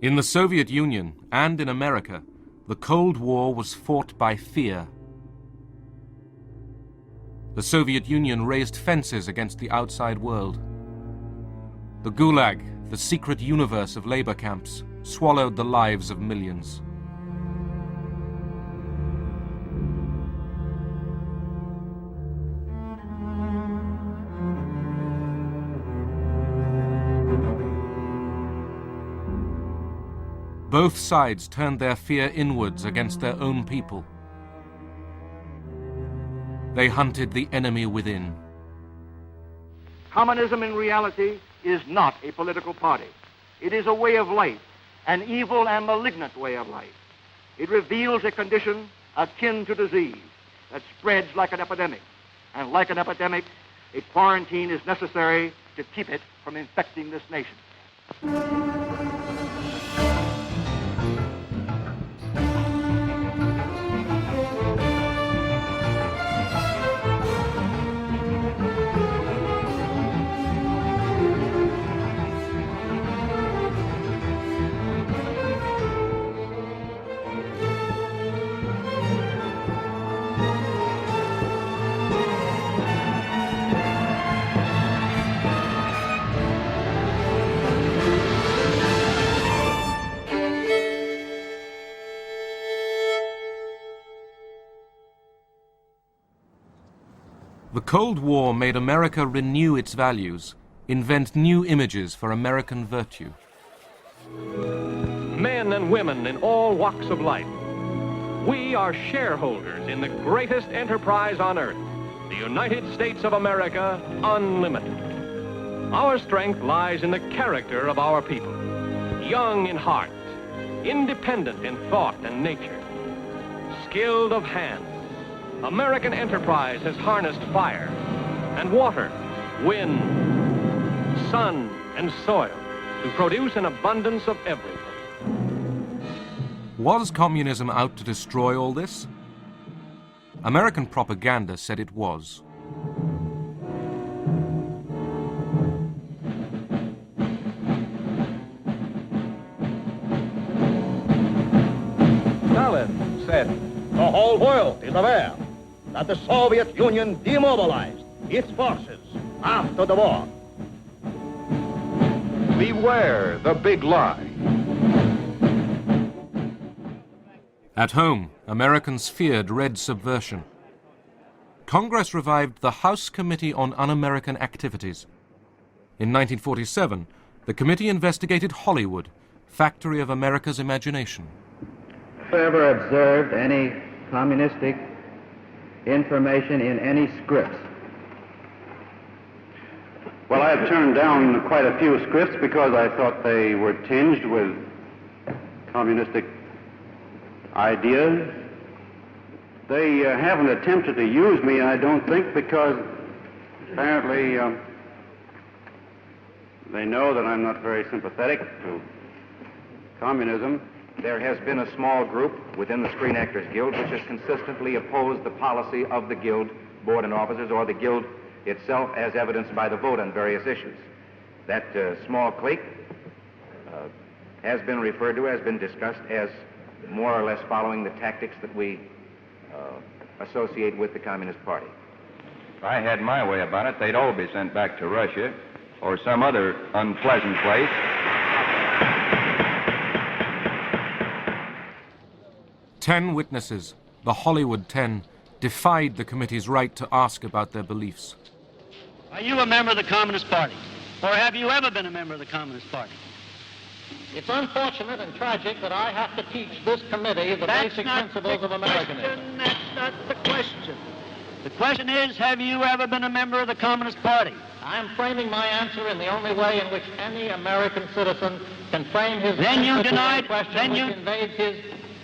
In the Soviet Union and in America, the Cold War was fought by fear. The Soviet Union raised fences against the outside world. The Gulag, the secret universe of labor camps, swallowed the lives of millions. Both sides turned their fear inwards against their own people. They hunted the enemy within. Communism in reality is not a political party. It is a way of life, an evil and malignant way of life. It reveals a condition akin to disease that spreads like an epidemic. And like an epidemic, a quarantine is necessary to keep it from infecting this nation. The Cold War made America renew its values, invent new images for American virtue. Men and women in all walks of life, we are shareholders in the greatest enterprise on earth, the United States of America, unlimited. Our strength lies in the character of our people, young in heart, independent in thought and nature, skilled of hand. American enterprise has harnessed fire and water, wind, sun, and soil to produce an abundance of everything. Was communism out to destroy all this? American propaganda said it was. Stalin said, "The whole world is aware that the Soviet Union demobilized its forces after the war." Beware the big lie. At home, Americans feared red subversion. Congress revived the House Committee on Un-American Activities. In 1947, the committee investigated Hollywood, factory of America's imagination. Ever observed any communistic information in any scripts? Well, I've turned down quite a few scripts because I thought they were tinged with communistic ideas. They haven't attempted to use me, I don't think, because apparently they know that I'm not very sympathetic to communism. There has been a small group within the Screen Actors Guild which has consistently opposed the policy of the Guild board and officers or the Guild itself as evidenced by the vote on various issues. That small clique has been referred to, has been discussed as more or less following the tactics that we associate with the Communist Party. If I had my way about it, they'd all be sent back to Russia or some other unpleasant place. 10 witnesses, the Hollywood 10, defied the committee's right to ask about their beliefs. Are you a member of the Communist Party? Or have you ever been a member of the Communist Party? It's unfortunate and tragic that I have to teach this committee the basic principles of Americanism. That's not the question. The question is, have you ever been a member of the Communist Party? I'm framing my answer in the only way in which any American citizen can frame his Then you answer denied. to a question Then which you invades his,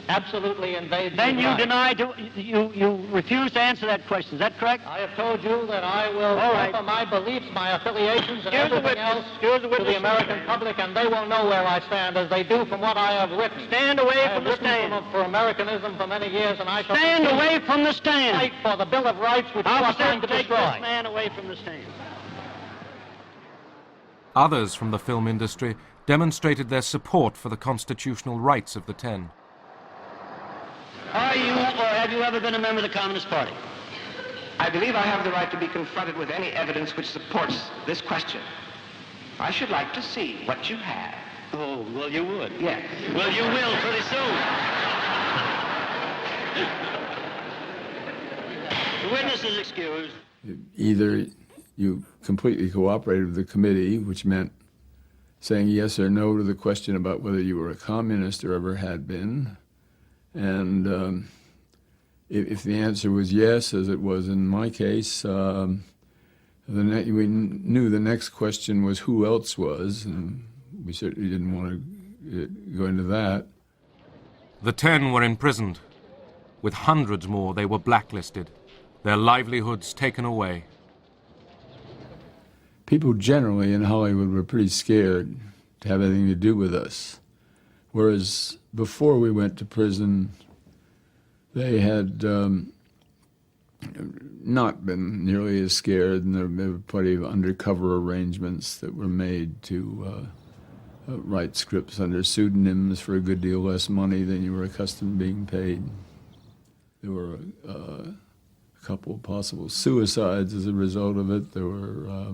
absolutely invades Then his you right. denied. You refuse to answer that question. Is that correct? I have told you that I will All right. offer my beliefs, my affiliations, and Here's the everything witness. else Here's the to witness. the American public, and they will know where I stand, as they do from what I have written. Stand away I have from the written stand. for Americanism for many years, and I shall Stand continue away from the to stand. fight for the Bill of Rights, which you are Officer, trying to take destroy. this man away from the stand. Others from the film industry demonstrated their support for the constitutional rights of the 10. Are you or have you ever been a member of the Communist Party? I believe I have the right to be confronted with any evidence which supports this question. I should like to see what you have. Oh, well, you would. Yes. Well, you will pretty soon. The witness is excused. Either you completely cooperated with the committee, which meant saying yes or no to the question about whether you were a communist or ever had been. And if the answer was yes, as it was in my case, we knew the next question was who else was, and we certainly didn't want to go into that. The 10 were imprisoned. With hundreds more, they were blacklisted, their livelihoods taken away. People generally in Hollywood were pretty scared to have anything to do with us. Whereas before we went to prison, they had not been nearly as scared, and there were plenty of undercover arrangements that were made to write scripts under pseudonyms for a good deal less money than you were accustomed to being paid. There were a couple of possible suicides as a result of it. There were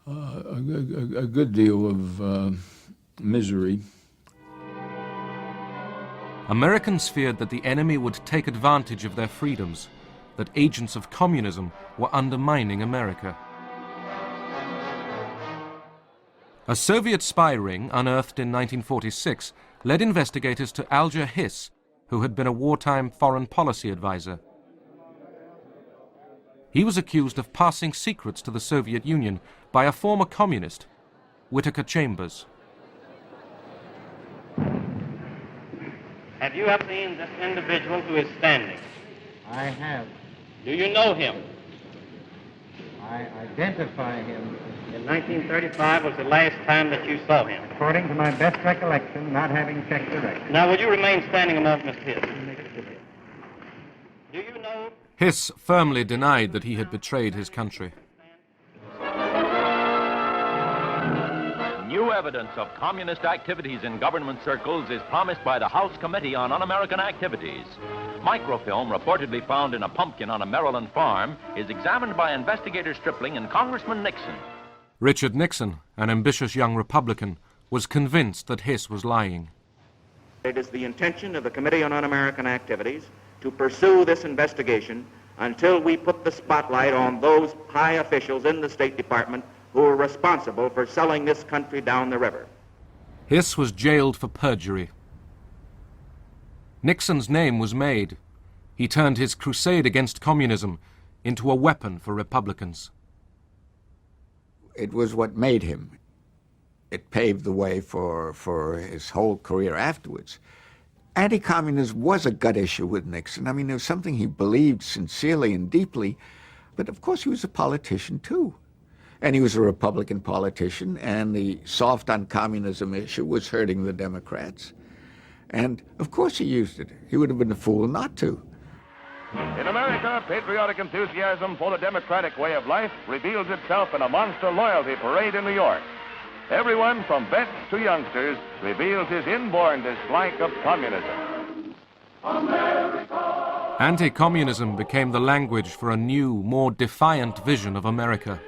a good deal of misery. Americans feared that the enemy would take advantage of their freedoms, that agents of communism were undermining America. A Soviet spy ring unearthed in 1946 led investigators to Alger Hiss, who had been a wartime foreign policy advisor. He was accused of passing secrets to the Soviet Union by a former communist, Whittaker Chambers. Have you ever seen this individual who is standing? I have. Do you know him? I identify him. In 1935 was the last time that you saw him. According to my best recollection, not having checked the record. Now, will you remain standing a moment, Mr. Hiss? Do you know? Hiss firmly denied that he had betrayed his country. New evidence of communist activities in government circles is promised by the House Committee on Un-American Activities. Microfilm reportedly found in a pumpkin on a Maryland farm is examined by investigator Stripling and Congressman Nixon. Richard Nixon, an ambitious young Republican, was convinced that Hiss was lying. It is the intention of the Committee on Un-American Activities to pursue this investigation until we put the spotlight on those high officials in the State Department who are responsible for selling this country down the river. Hiss was jailed for perjury. Nixon's name was made. He turned his crusade against communism into a weapon for Republicans. It was what made him. It paved the way for his whole career afterwards. Anti-communism was a gut issue with Nixon. I mean, it was something he believed sincerely and deeply, but of course he was a politician too. And he was a Republican politician, and the soft on communism issue was hurting the Democrats. And of course he used it. He would have been a fool not to. In America, patriotic enthusiasm for the democratic way of life reveals itself in a monster loyalty parade in New York. Everyone from vets to youngsters reveals his inborn dislike of communism. America! Anti-communism became the language for a new, more defiant vision of America.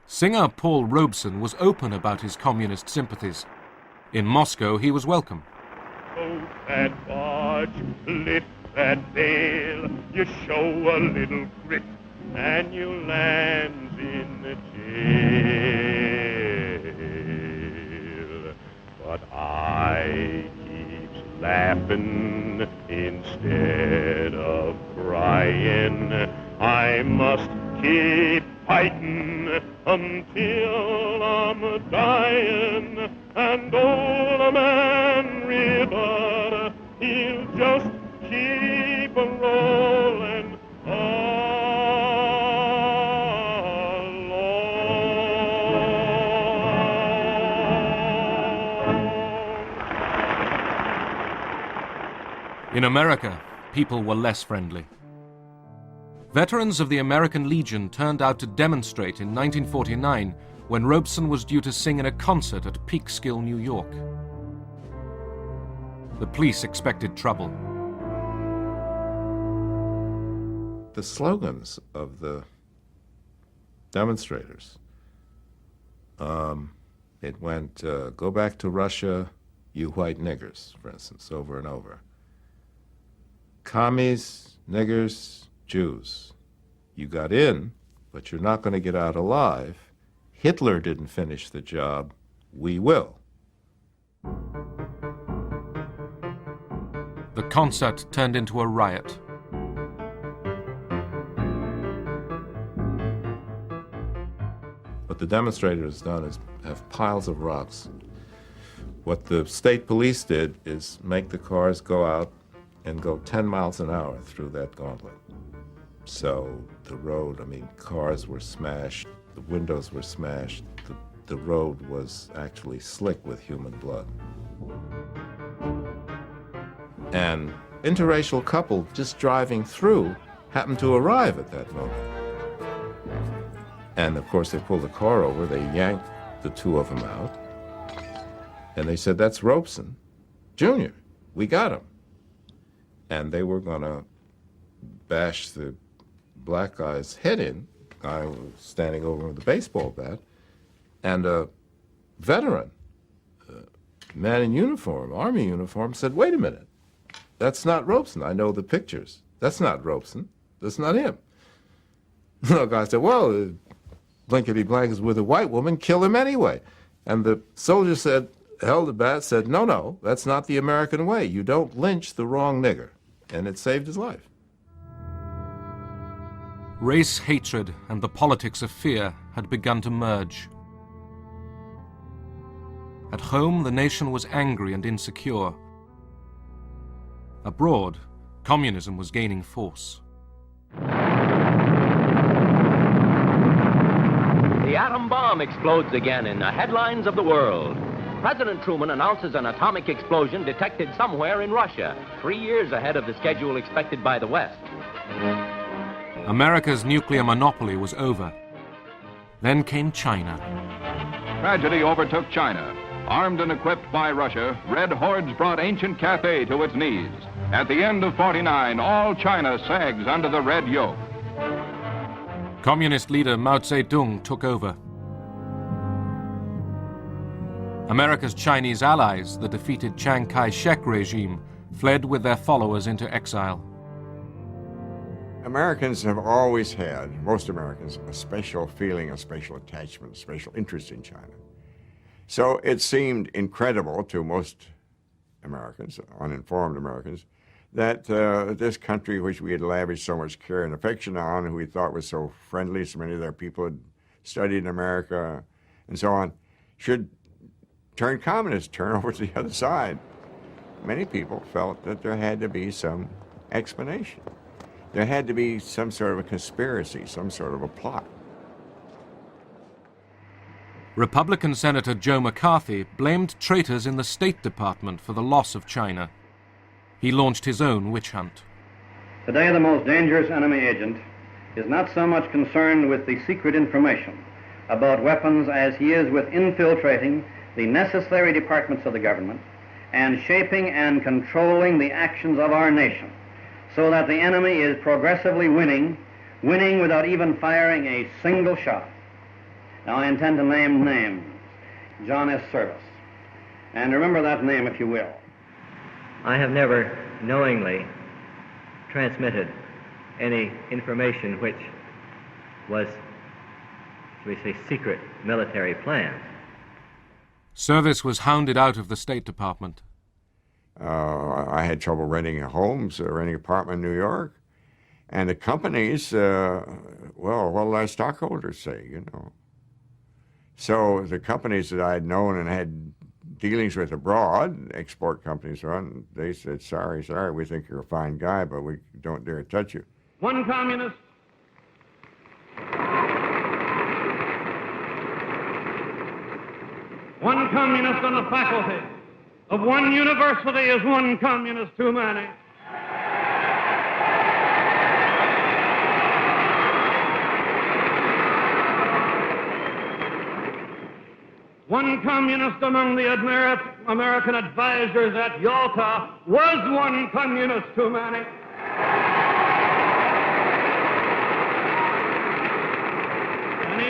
Singer Paul Robeson was open about his communist sympathies. In Moscow, he was welcome. Oh, that barge, lift that sail, you show a little grit, and you land in the jail. But I keeps laughing instead of crying. I must keep fighting until I'm dying, and old man River, he'll just keep a rolling on. In America, people were less friendly. Veterans of the American Legion turned out to demonstrate in 1949 when Robeson was due to sing in a concert at Peekskill, New York. The police expected trouble. The slogans of the demonstrators, it went, go back to Russia, you white niggers, for instance, over and over. Commies, niggers, Jews. You got in, but you're not going to get out alive. Hitler didn't finish the job. We will. The concert turned into a riot. What the demonstrators done is have piles of rocks. What the state police did is make the cars go out and go 10 miles an hour through that gauntlet. So the road, I mean, cars were smashed, the windows were smashed, the road was actually slick with human blood. An interracial couple just driving through happened to arrive at that moment. And of course they pulled the car over, they yanked the two of them out, and they said, that's Robeson Jr., we got him. And they were gonna bash the black guy's head in. Guy was standing over with a baseball bat, and a veteran, man in uniform, army uniform, said, wait a minute, that's not Robeson. I know the pictures. That's not Robeson. That's not him. The guy said, well, blankety-blank is with a white woman, kill him anyway. And the soldier said, held the bat, said, no, that's not the American way. You don't lynch the wrong nigger. And it saved his life. Race hatred and the politics of fear had begun to merge. At home, the nation was angry and insecure. Abroad, communism was gaining force. The atom bomb explodes again in the headlines of the world. President Truman announces an atomic explosion detected somewhere in Russia, 3 years ahead of the schedule expected by the West. America's nuclear monopoly was over. Then came China. Tragedy overtook China. Armed and equipped by Russia, red hordes brought ancient Cathay to its knees. At the end of 49, all China sags under the red yoke. Communist leader Mao Zedong took over. America's Chinese allies, the defeated Chiang Kai-shek regime, fled with their followers into exile. Americans have always had, most Americans, a special feeling, a special attachment, a special interest in China. So it seemed incredible to most Americans, uninformed Americans, that this country which we had lavished so much care and affection on, who we thought was so friendly, so many of their people had studied in America and so on, should turn communist, turn over to the other side. Many people felt that there had to be some explanation. There had to be some sort of a conspiracy, some sort of a plot. Republican Senator Joe McCarthy blamed traitors in the State Department for the loss of China. He launched his own witch hunt. Today, the most dangerous enemy agent is not so much concerned with the secret information about weapons as he is with infiltrating the necessary departments of the government and shaping and controlling the actions of our nation so that the enemy is progressively winning without even firing a single shot. Now, I intend to name names. John S. Service. And remember that name, if you will. I have never knowingly transmitted any information which was, shall we say, secret military plans. Service was hounded out of the State Department. I had trouble renting homes, renting an apartment in New York. And the companies, well, what did our stockholders say, you know? So the companies that I had known and had dealings with abroad, export companies, they said, sorry, we think you're a fine guy, but we don't dare touch you. One communist. One communist on the faculty of one university is one communist too many. One communist among the American advisors at Yalta was one communist too many. And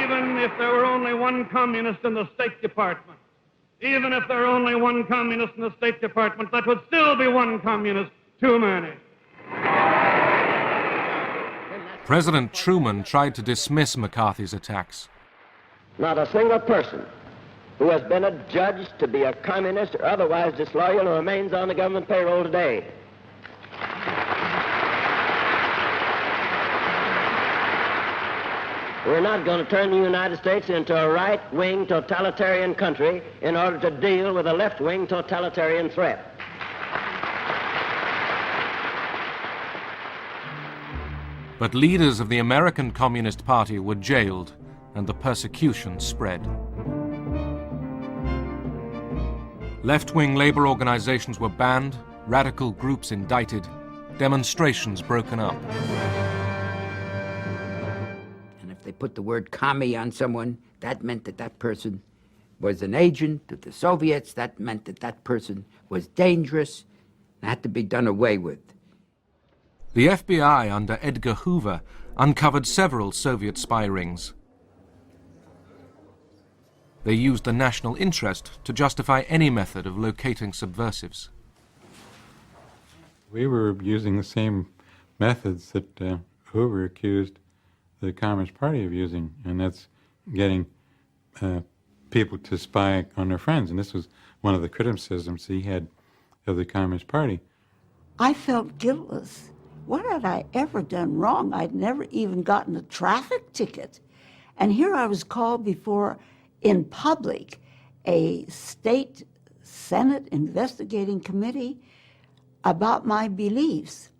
even if there were only one communist in the State Department, even if there were only one communist in the State Department, that would still be one communist too many. President Truman tried to dismiss McCarthy's attacks. Not a single person who has been adjudged to be a communist or otherwise disloyal remains on the government payroll today. We're not going to turn the United States into a right-wing totalitarian country in order to deal with a left-wing totalitarian threat. But leaders of the American Communist Party were jailed, and the persecution spread. Left-wing labor organizations were banned, radical groups indicted, demonstrations broken up. And if they put the word commie on someone, that meant that that person was an agent of the Soviets. That meant that that person was dangerous and had to be done away with. The FBI under Edgar Hoover uncovered several Soviet spy rings. They used the national interest to justify any method of locating subversives. We were using the same methods that Hoover accused the Communist Party of using, and that's getting people to spy on their friends. And this was one of the criticisms he had of the Communist Party. I felt guiltless. What had I ever done wrong? I'd never even gotten a traffic ticket. And here I was called before, in public, a state Senate investigating committee about my beliefs.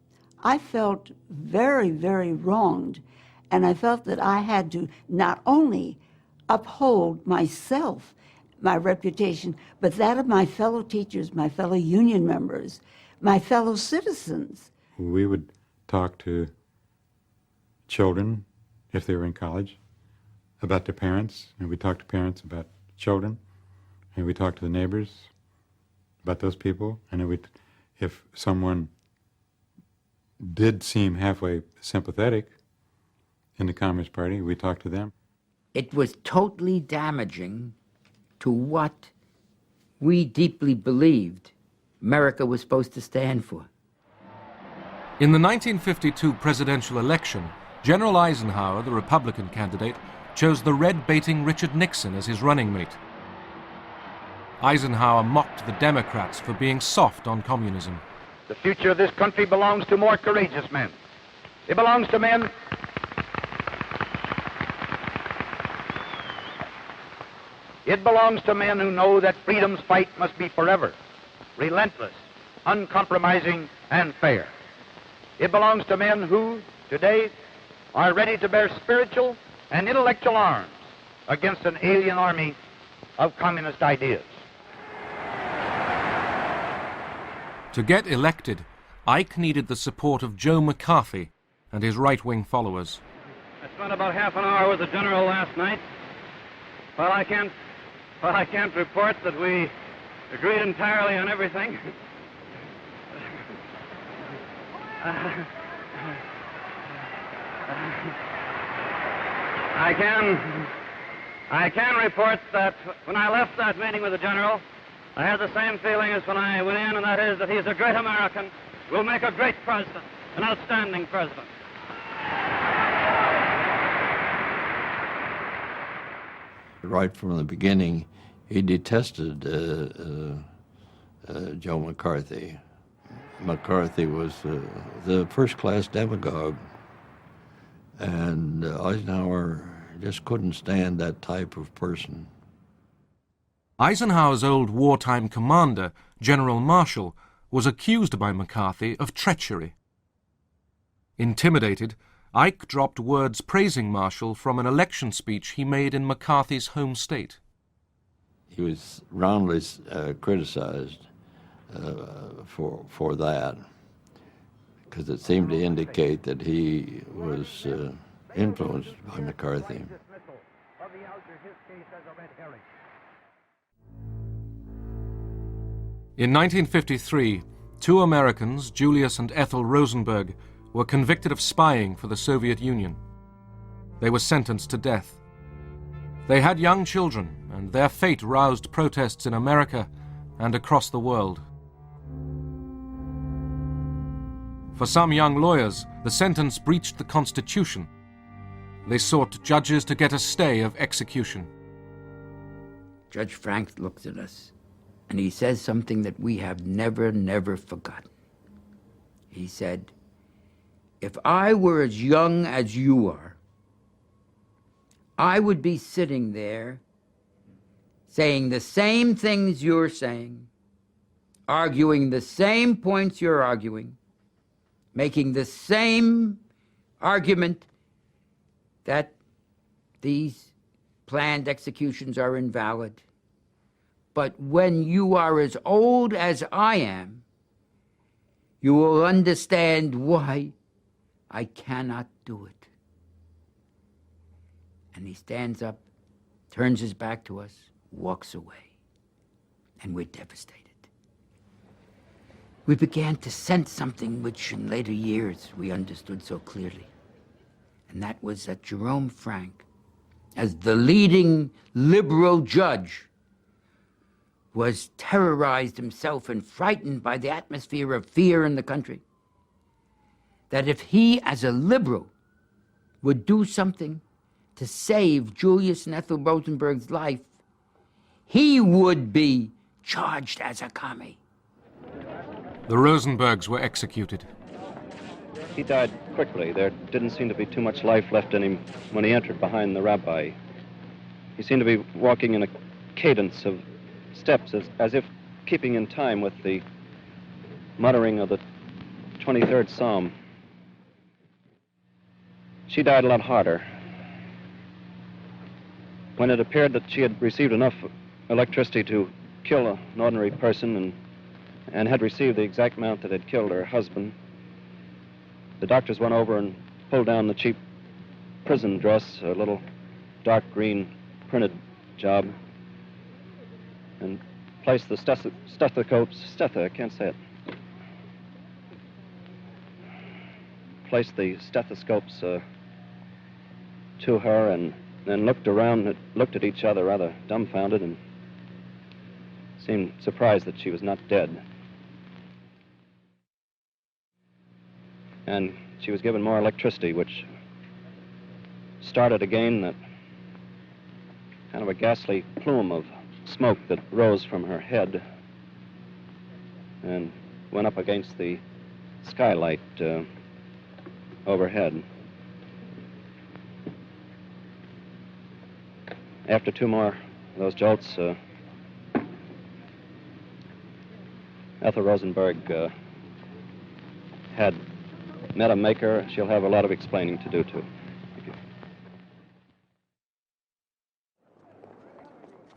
I felt very, very wronged, and I felt that I had to not only uphold myself, my reputation, but that of my fellow teachers, my fellow union members, my fellow citizens. We would talk to children, if they were in college, about their parents, and we talked to parents about children, and we talked to the neighbors about those people, and then if someone did seem halfway sympathetic in the Communist Party, we talked to them. It was totally damaging to what we deeply believed America was supposed to stand for. In the 1952 presidential election, General Eisenhower, the Republican candidate, chose the red-baiting Richard Nixon as his running mate. Eisenhower mocked the Democrats for being soft on communism. The future of this country belongs to more courageous men. It belongs to men who know that freedom's fight must be forever, relentless, uncompromising, and fair. It belongs to men who, today, are ready to bear spiritual and intellectual arms against an alien army of communist ideas. To get elected, Ike needed the support of Joe McCarthy and his right-wing followers. I spent about half an hour with the general last night. While I can't report that we agreed entirely on everything, I can report that when I left that meeting with the general, I had the same feeling as when I went in, and that is that he's a great American, will make a great president, an outstanding president. Right from the beginning, he detested Joe McCarthy. McCarthy was the first-class demagogue, and Eisenhower just couldn't stand that type of person. Eisenhower's old wartime commander, General Marshall, was accused by McCarthy of treachery. Intimidated, Ike dropped words praising Marshall from an election speech he made in McCarthy's home state. He was roundly criticized for that, because it seemed to indicate that he was influenced by McCarthy. his case as a red herring. In 1953, 2 Americans, Julius and Ethel Rosenberg, were convicted of spying for the Soviet Union. They were sentenced to death. They had young children, and their fate roused protests in America and across the world. For some young lawyers, the sentence breached the Constitution. They sought judges to get a stay of execution. Judge Frank looks at us, and he says something that we have never forgotten. He said, "If I were as young as you are, I would be sitting there saying the same things you're saying, arguing the same points you're arguing, making the same argument that these planned executions are invalid. But when you are as old as I am, you will understand why I cannot do it." And he stands up, turns his back to us, walks away, and we're devastated. We began to sense something which in later years we understood so clearly, and that was that Jerome Frank, as the leading liberal judge, was terrorized himself and frightened by the atmosphere of fear in the country. That if he, as a liberal, would do something to save Julius and Ethel Rosenberg's life, he would be charged as a commie. The Rosenbergs were executed. He died quickly. There didn't seem to be too much life left in him when he entered behind the rabbi. He seemed to be walking in a cadence of steps, as if keeping in time with the muttering of the 23rd Psalm. She died a lot harder. When it appeared that she had received enough electricity to kill an ordinary person and had received the exact amount that had killed her husband, the doctors went over and pulled down the cheap prison dress, a little dark green printed job, and placed the placed the stethoscopes to her, and then looked around and looked at each other rather dumbfounded and seemed surprised that she was not dead. And she was given more electricity, which started again that kind of a ghastly plume of smoke that rose from her head and went up against the skylight overhead. After 2 more of those jolts, Ethel Rosenberg had met a maker. She'll have a lot of explaining to do, too. Thank you.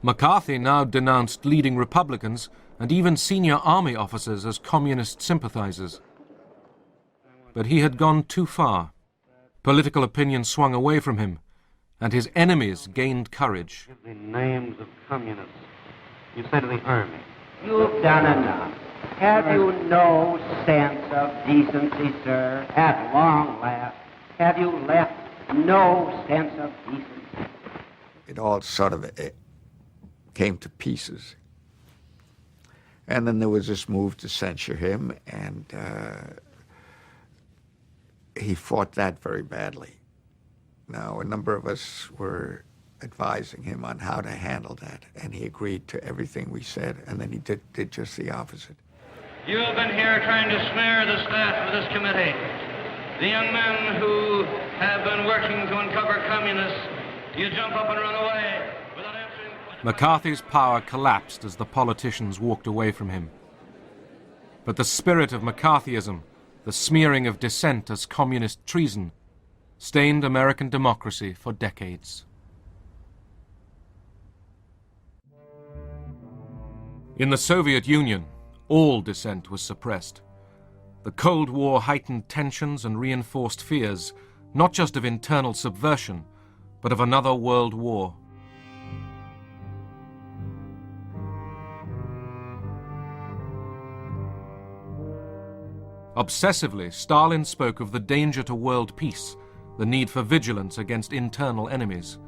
McCarthy now denounced leading Republicans and even senior army officers as communist sympathizers. But he had gone too far. Political opinion swung away from him, and his enemies gained courage. The names of communists. You say to the army. You've done enough. Have you no sense of decency, sir? At long last, have you left no sense of decency? It all sort of came to pieces. And then there was this move to censure him, and he fought that very badly. Now, a number of us were advising him on how to handle that, and he agreed to everything we said, and then he did just the opposite. You've been here trying to smear the staff of this committee. The young men who have been working to uncover communists, you jump up and run away without answering. McCarthy's power collapsed as the politicians walked away from him. But the spirit of McCarthyism, the smearing of dissent as communist treason, stained American democracy for decades. In the Soviet Union, all dissent was suppressed. The Cold War heightened tensions and reinforced fears, not just of internal subversion, but of another world war. Obsessively, Stalin spoke of the danger to world peace, the need for vigilance against internal enemies.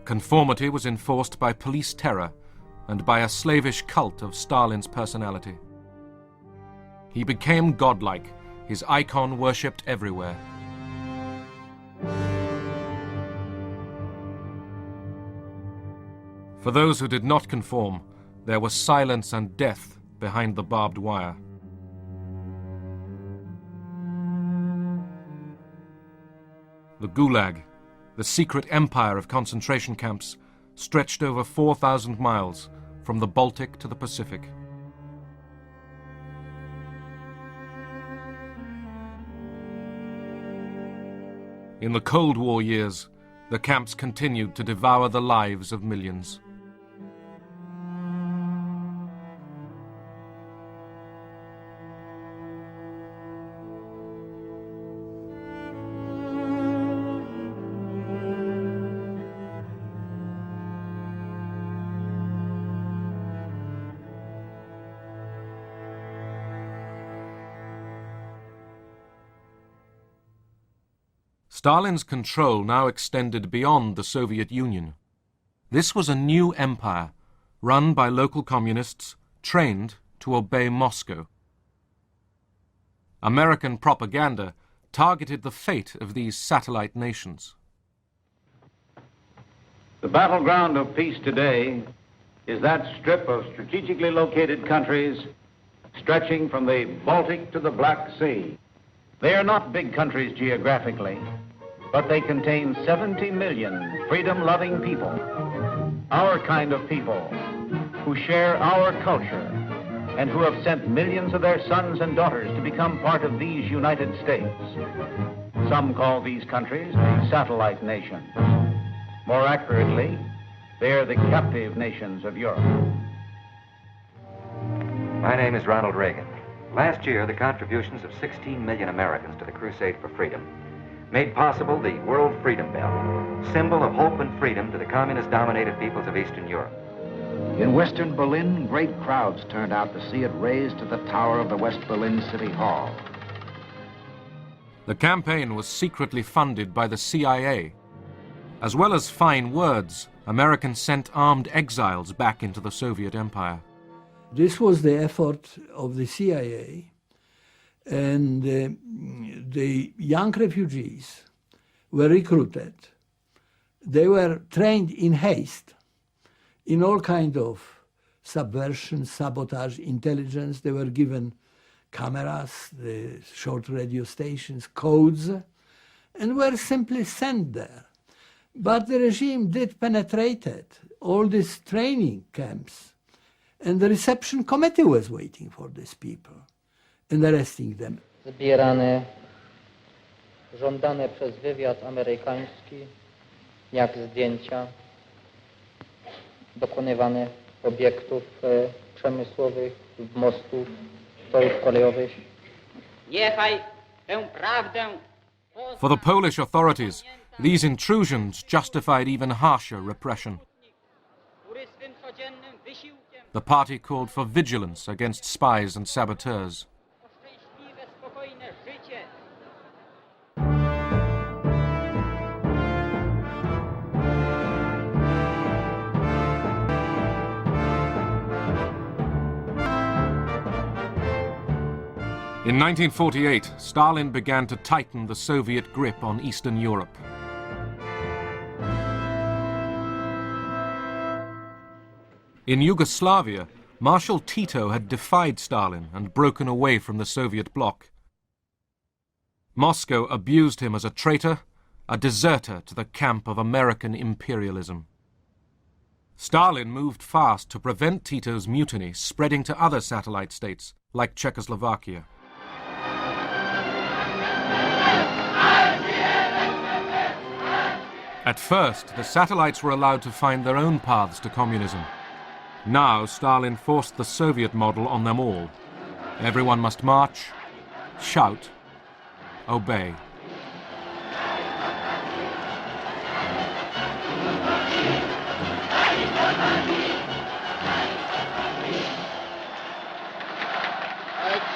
Conformity was enforced by police terror and by a slavish cult of Stalin's personality. He became godlike, his icon worshipped everywhere. For those who did not conform, there was silence and death behind the barbed wire. The Gulag, the secret empire of concentration camps, stretched over 4,000 miles from the Baltic to the Pacific. In the Cold War years, the camps continued to devour the lives of millions. Stalin's control now extended beyond the Soviet Union. This was a new empire, run by local communists, trained to obey Moscow. American propaganda targeted the fate of these satellite nations. The battleground of peace today is that strip of strategically located countries stretching from the Baltic to the Black Sea. They are not big countries geographically, but they contain 70 million freedom-loving people, our kind of people, who share our culture and who have sent millions of their sons and daughters to become part of these United States. Some call these countries the satellite nations. More accurately, they are the captive nations of Europe. My name is Ronald Reagan. Last year, the contributions of 16 million Americans to the crusade for freedom made possible the World Freedom Bell, symbol of hope and freedom to the communist-dominated peoples of Eastern Europe. In Western Berlin, great crowds turned out to see it raised to the tower of the West Berlin City Hall. The campaign was secretly funded by the CIA. As well as fine words, Americans sent armed exiles back into the Soviet Empire. This was the effort of the CIA, and the young refugees were recruited. They were trained in haste in all kinds of subversion, sabotage, intelligence. They were given cameras, the short radio stations, codes, and were simply sent there. But the regime did penetrate all these training camps, and the reception committee was waiting for these people and arresting them. Zbierane, żądane przez wywiad amerykański, jak zdjęcia, dokonywane obiektów przemysłowych, mostów, torów kolejowych. Niechaj tę prawdę. For the Polish authorities, these intrusions justified even harsher repression. The party called for vigilance against spies and saboteurs. In 1948, Stalin began to tighten the Soviet grip on Eastern Europe. In Yugoslavia, Marshal Tito had defied Stalin and broken away from the Soviet bloc. Moscow abused him as a traitor, a deserter to the camp of American imperialism. Stalin moved fast to prevent Tito's mutiny spreading to other satellite states, like Czechoslovakia. At first, the satellites were allowed to find their own paths to communism. Now, Stalin forced the Soviet model on them all. Everyone must march, shout, obey.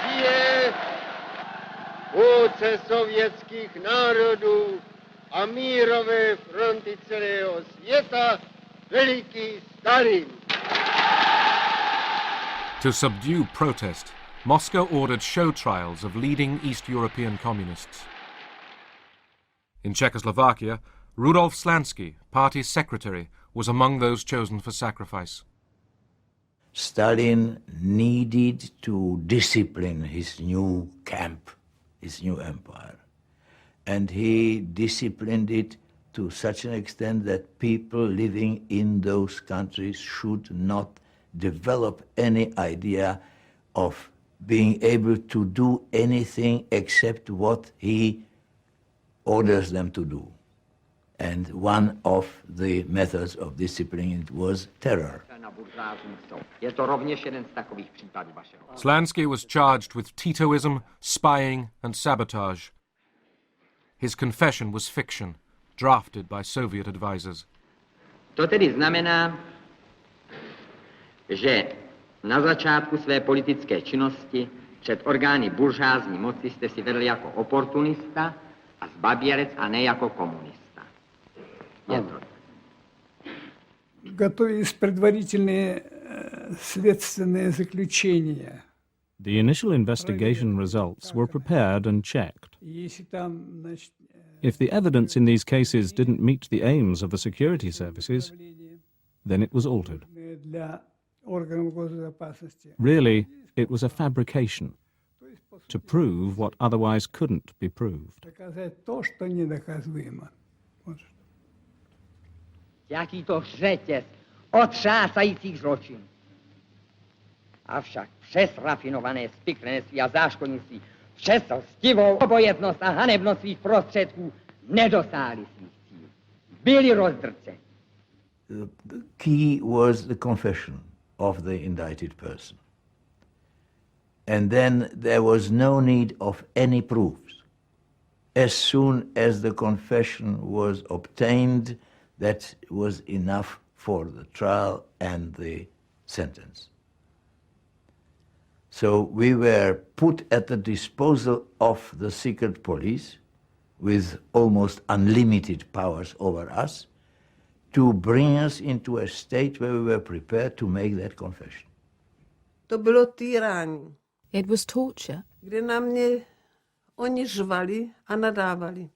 Kiev Federace sovětských národů a mírové fronty celého světa, veliký Stalin. To subdue protest, Moscow ordered show trials of leading East European communists. In Czechoslovakia, Rudolf Slansky, party secretary, was among those chosen for sacrifice. Stalin needed to discipline his new camp, his new empire. And he disciplined it to such an extent that people living in those countries should not develop any idea of being able to do anything except what he orders them to do. And one of the methods of disciplining it was terror. Slansky was charged with Titoism, spying, and sabotage. His confession was fiction, drafted by Soviet advisors. To tedy znamená, že na začátku své politické činnosti před orgány buržázní moci jste si vedl jako oportunista a zbabělec a ne jako komunista. Готовились предварительные следственные заключения. The initial investigation results were prepared and checked. If the evidence in these cases didn't meet the aims of the security services, then it was altered. Really, it was a fabrication to prove what otherwise couldn't be proved. Jaký to řetěz otřásajících zločinů. Avšak přes rafinované spiklenství a záškodnictví, přes lstivou obojetnost a hanebnost svých prostředků nedosáhli svých cílů. Byli rozdrceni. The key was the confession of the indicted person. And then there was no need of any proofs. As soon as the confession was obtained, that was enough for the trial and the sentence. So we were put at the disposal of the secret police with almost unlimited powers over us to bring us into a state where we were prepared to make that confession. To bylo týrání. It was torture. Kde na mě oni žvali a nadávali.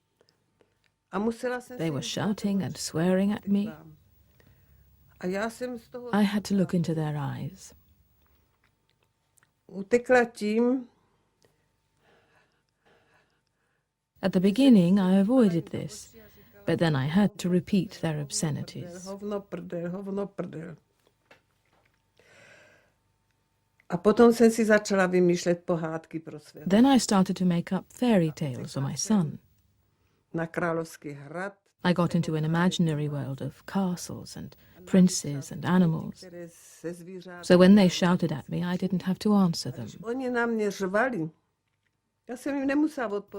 They were shouting and swearing at me. I had to look into their eyes. At the beginning, I avoided this, but then I had to repeat their obscenities. Then I started to make up fairy tales for my son. I got into an imaginary world of castles and princes and animals. So when they shouted at me, I didn't have to answer them.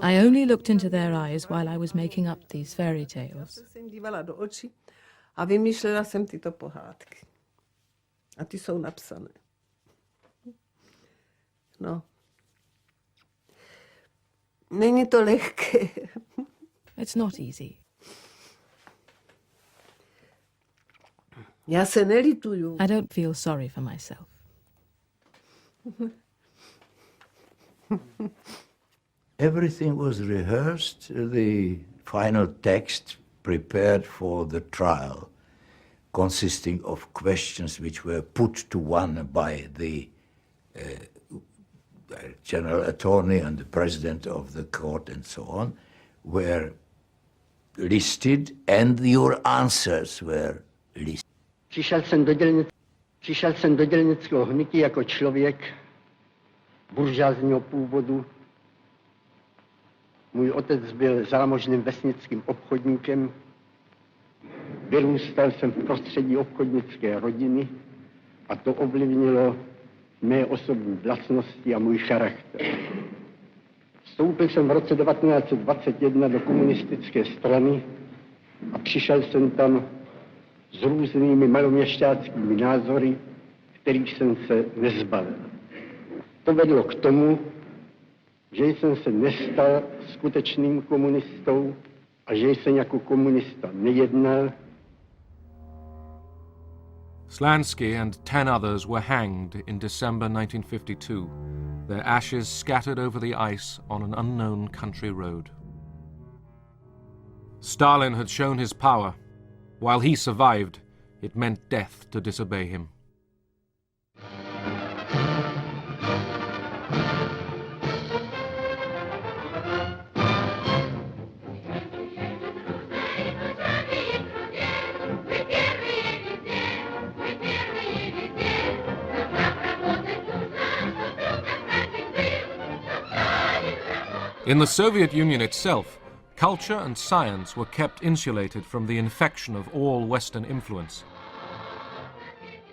I only looked into their eyes while I was making up these fairy tales. A vymýšlela jsem tyto pohádky. A ty jsou napsané. No. Není to lehké. It's not easy. Já se nelituju. I don't feel sorry for myself. Everything was rehearsed, the final text prepared for the trial, consisting of questions which were put to one by the general attorney and the president of the court and so on, were listed, and your answers were listed. Přišel jsem do dělnického hnutí jako člověk buržázního původu. Můj otec byl zámožným vesnickým obchodníkem. Vyrůstal jsem v prostředí obchodnické rodiny a to ovlivnilo mé osobní vlastnosti a můj charakter. Vstoupil jsem v roce 1921 do komunistické strany a přišel jsem tam s různými maloměšťáckými názory, kterých jsem se nezbavil. To vedlo k tomu, že jsem se nestal skutečným komunistou a že jsem jako komunista nejednal. Slansky and 10 others were hanged in December 1952, their ashes scattered over the ice on an unknown country road. Stalin had shown his power. While he survived, it meant death to disobey him. In the Soviet Union itself, culture and science were kept insulated from the infection of all Western influence.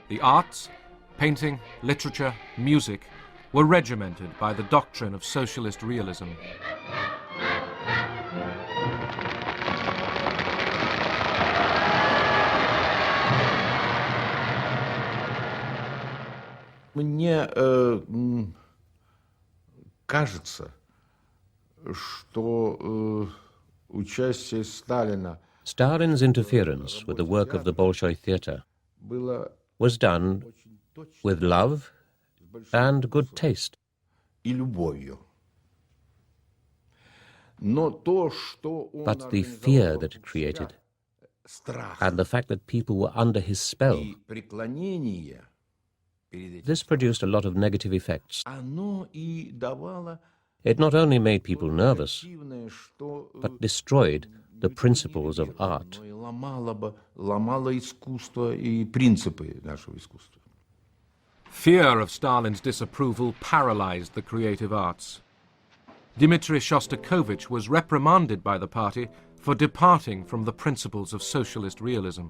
The arts, painting, literature, music, were regimented by the doctrine of socialist realism. Мне кажется, что участие Сталина Stalin's interference with the work of the Bolshoi theatre was done with love and good taste. и любовью. Но то, что он But the fear that it created, страх and the fact that people were under his spell, и преклонение перед this produced a lot of negative effects. оно и давало It not only made people nervous, противное, что but destroyed the principles of art. оно и ломало искусство и принципы нашего искусства. Fear of Stalin's disapproval paralyzed the creative arts. Dmitry Shostakovich was reprimanded by the party for departing from the principles of socialist realism.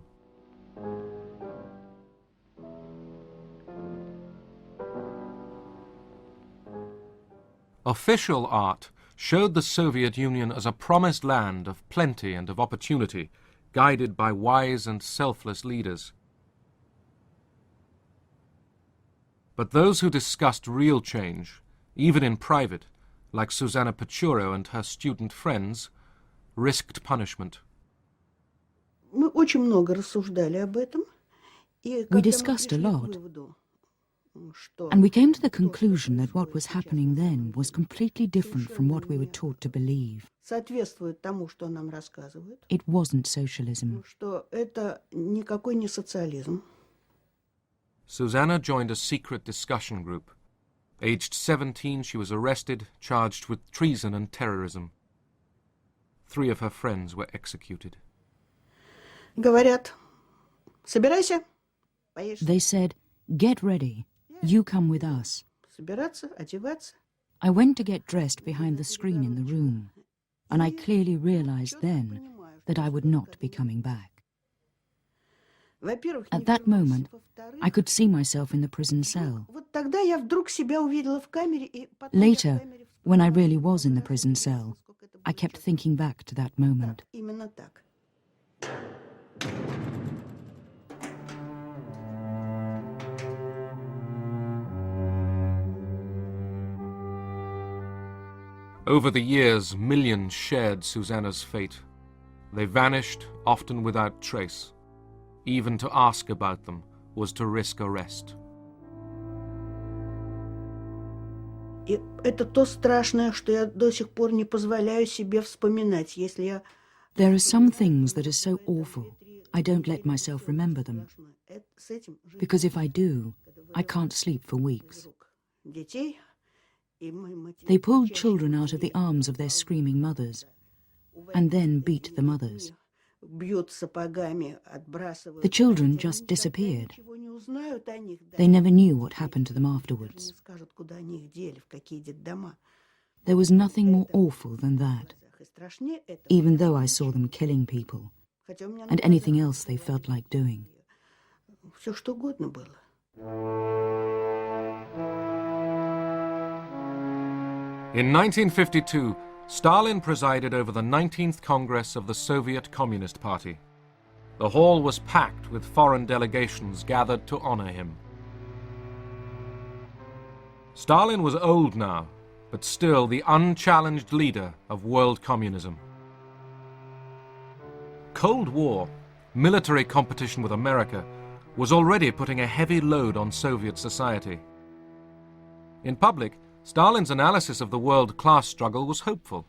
Official art showed the Soviet Union as a promised land of plenty and of opportunity, guided by wise and selfless leaders. But those who discussed real change, even in private, like Susanna Pechuro and her student friends, risked punishment. Мы очень много рассуждали об этом. We discussed a lot. And we came to the conclusion that what was happening then was completely different from what we were taught to believe. Соответствует тому, что нам рассказывают. It wasn't socialism. Что это никакой не социализм. Susanna joined a secret discussion group. Aged 17, she was arrested, charged with treason and terrorism. 3 of her friends were executed. Говорят, собирайся, поедешь. They said, get ready. You come with us. Собираться, одеваться. I went to get dressed behind the screen in the room, and I clearly realized then that I would not be coming back. At that moment, I could see myself in the prison cell. Later, when I really was in the prison cell, I kept thinking back to that moment. Over the years, millions shared Susanna's fate. They vanished, often without trace. Even to ask about them was to risk arrest. И это то страшное, что я до сих пор не позволяю себе вспоминать, если я... There are some things that are so awful, I don't let myself remember them. Because if I do, I can't sleep for weeks. They pulled children out of the arms of their screaming mothers, and then beat the mothers. The children just disappeared. They never knew what happened to them afterwards. There was nothing more awful than that, even though I saw them killing people, and anything else they felt like doing. In 1952, Stalin presided over the 19th Congress of the Soviet Communist Party. The hall was packed with foreign delegations gathered to honor him. Stalin was old now, but still the unchallenged leader of world communism. Cold War, military competition with America, was already putting a heavy load on Soviet society. In public, Stalin's analysis of the world class struggle was hopeful.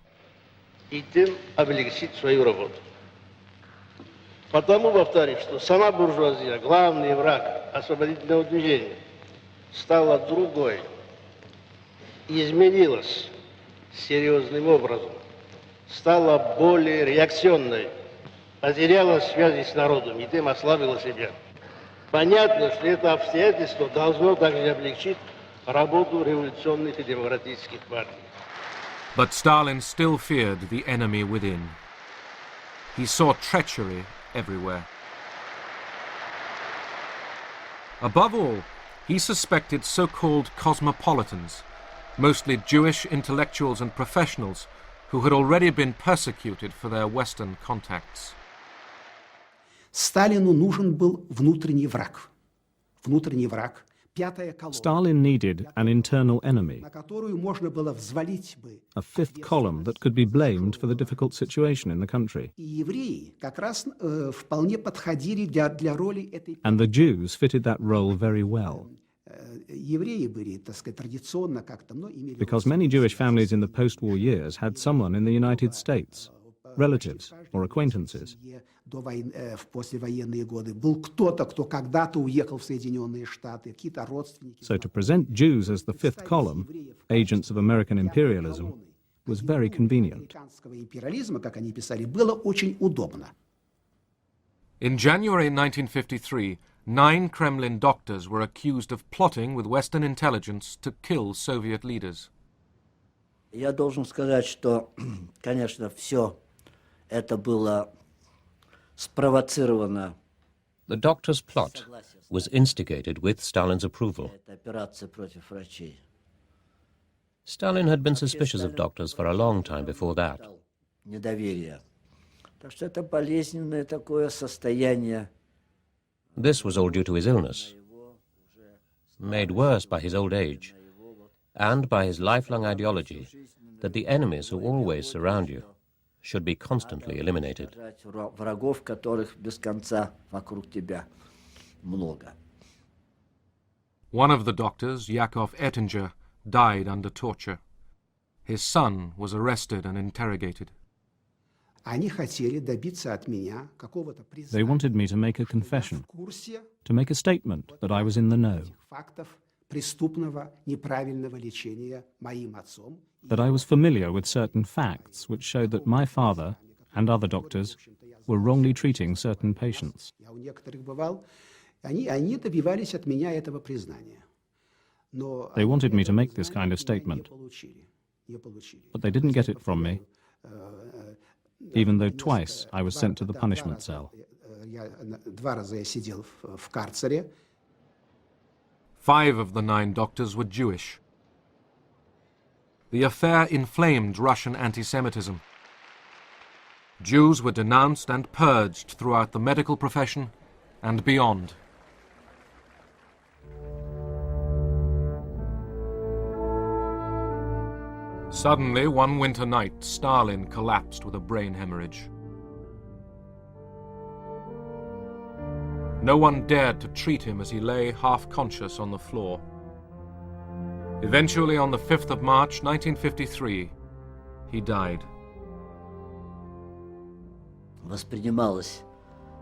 И тем облегчить свою работу. Потому, повторюсь, что сама буржуазия, главный враг освободительного движения, стала другой, изменилась серьезным образом, стала более реакционной, потеряла связи с народом и тем ослабила себя. Понятно, что это обстоятельство должно также облегчить работу революционных и демократических партий. But Stalin still feared the enemy within. He saw treachery everywhere. Above all, he suspected so-called cosmopolitans, mostly Jewish intellectuals and professionals who had already been persecuted for their Western contacts. Сталину нужен был внутренний враг. Внутренний враг. Stalin needed an internal enemy, На которую можно было взвалить бы. a fifth column that could be blamed for the difficult situation in the country. И евреи как раз вполне подходили для роли этой. And the Jews fitted that role very well, Евреи были, так сказать, традиционно как-то, но имели. because many Jewish families in the post-war years had someone in the United States, relatives or acquaintances. В послевоенные годы был кто-то, кто когда-то уехал в Соединенные Штаты, какие-то родственники. So to present Jews as the fifth column, agents of American imperialism, was very convenient. Американского империализма, как они писали, было очень удобно. In January 1953, 9 Kremlin doctors were accused of plotting with Western intelligence to kill Soviet leaders. Я должен сказать, что, конечно, все это было спровоцировано. The doctor's plot was instigated with Stalin's approval. Операция против врачей. Stalin had been suspicious of doctors for a long time before that. Недоверие. Так что это болезненное такое состояние. This was all due to his illness, made worse by his old age, and by his lifelong ideology that the enemies who always surround you should be constantly eliminated. Врагов, которых без конца вокруг тебя много. One of the doctors, Yakov Ettinger, died under torture. His son was arrested and interrogated. Они хотели добиться от меня какого-то признания. They wanted me to make a confession, В курсе to make a statement that I was in the know, фактов преступного неправильного лечения моим отцом. that I was familiar with certain facts which showed that my father and other doctors were wrongly treating certain patients. Я у некоторых бывал, они добивались от меня этого признания. Но They wanted me to make this kind of statement, не получили. but they didn't get it from me, even though twice I was sent to the punishment cell. Два раза я сидел в карцере. 5 of the 9 doctors were Jewish. The affair inflamed Russian anti-Semitism. Jews were denounced and purged throughout the medical profession and beyond. Suddenly, one winter night, Stalin collapsed with a brain hemorrhage. No one dared to treat him as he lay half-conscious on the floor. Eventually, on the 5th of March 1953, he died. Воспринималось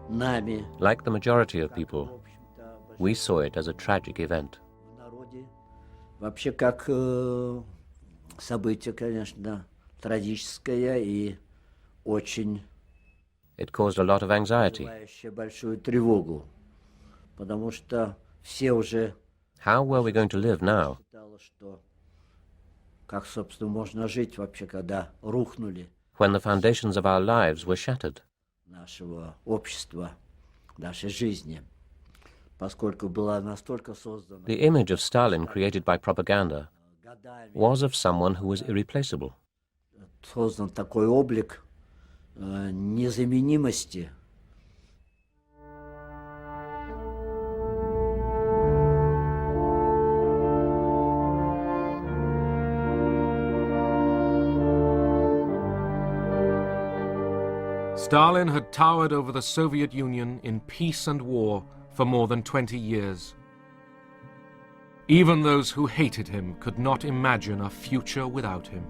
нами. Like the majority of people, we saw it as a tragic event. В народе вообще как событие, конечно, трагическое и очень It caused a lot of anxiety. вызывающее большую тревогу, потому что все уже How were we going to live now? считало, что как, собственно, можно жить вообще, когда рухнули When the foundations of our lives were shattered? нашего общества, нашей жизни, поскольку была настолько создана The image of Stalin created by propaganda was of someone who was irreplaceable. создан такой облик незаменимости. Stalin had towered over the Soviet Union in peace and war for more than 20 years. Even those who hated him could not imagine a future without him.